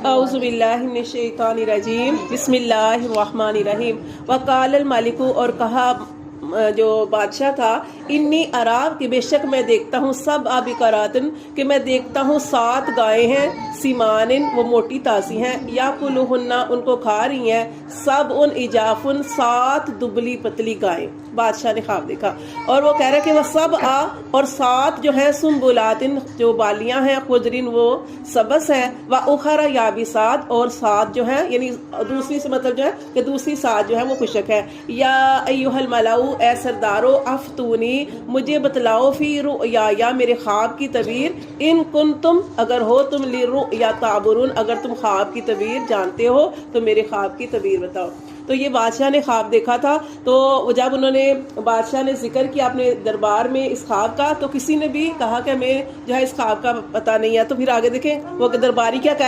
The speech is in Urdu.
اعوذ باللہ من الشیطان الرجیم بسم اللہ الرحمن الرحیم وقال الملک اور کہا جو بادشاہ تھا انی اراب کہ بے شک میں دیکھتا ہوں سب بقراتن کہ میں دیکھتا ہوں 7 گائیں ہیں سیمانن وہ موٹی تازی ہیں یاکلوہن ان کو کھا رہی ہیں سب ان اجافن 7 دبلی پتلی گائیں. بادشاہ نے خواب دیکھا اور وہ کہہ رہا کہ وہ سب اور 7 جو ہیں سنبلاتن جو بالیاں ہیں خضرن وہ سبز ہیں و اخر یابسات اور 7 جو ہیں یعنی دوسری سے مطلب جو ہے کہ دوسری 7 جو ہے وہ خشک ہے. یا ایھا الملؤ اے سردارو افتونی مجھے بتلاؤ فی رؤیا میرے خواب کی تعبیر ان کنتم اگر ہو تم للرؤیا تعبرون اگر تم خواب کی تعبیر جانتے ہو تو میرے خواب کی تعبیر بتاؤ. تو یہ بادشاہ نے خواب دیکھا تھا. تو جب انہوں نے بادشاہ نے ذکر کیا اپنے دربار میں اس خواب کا تو کسی نے بھی کہا کہ ہمیں جو ہے اس خواب کا پتہ نہیں ہے. تو پھر آگے دیکھیں وہ درباری کیا کہہ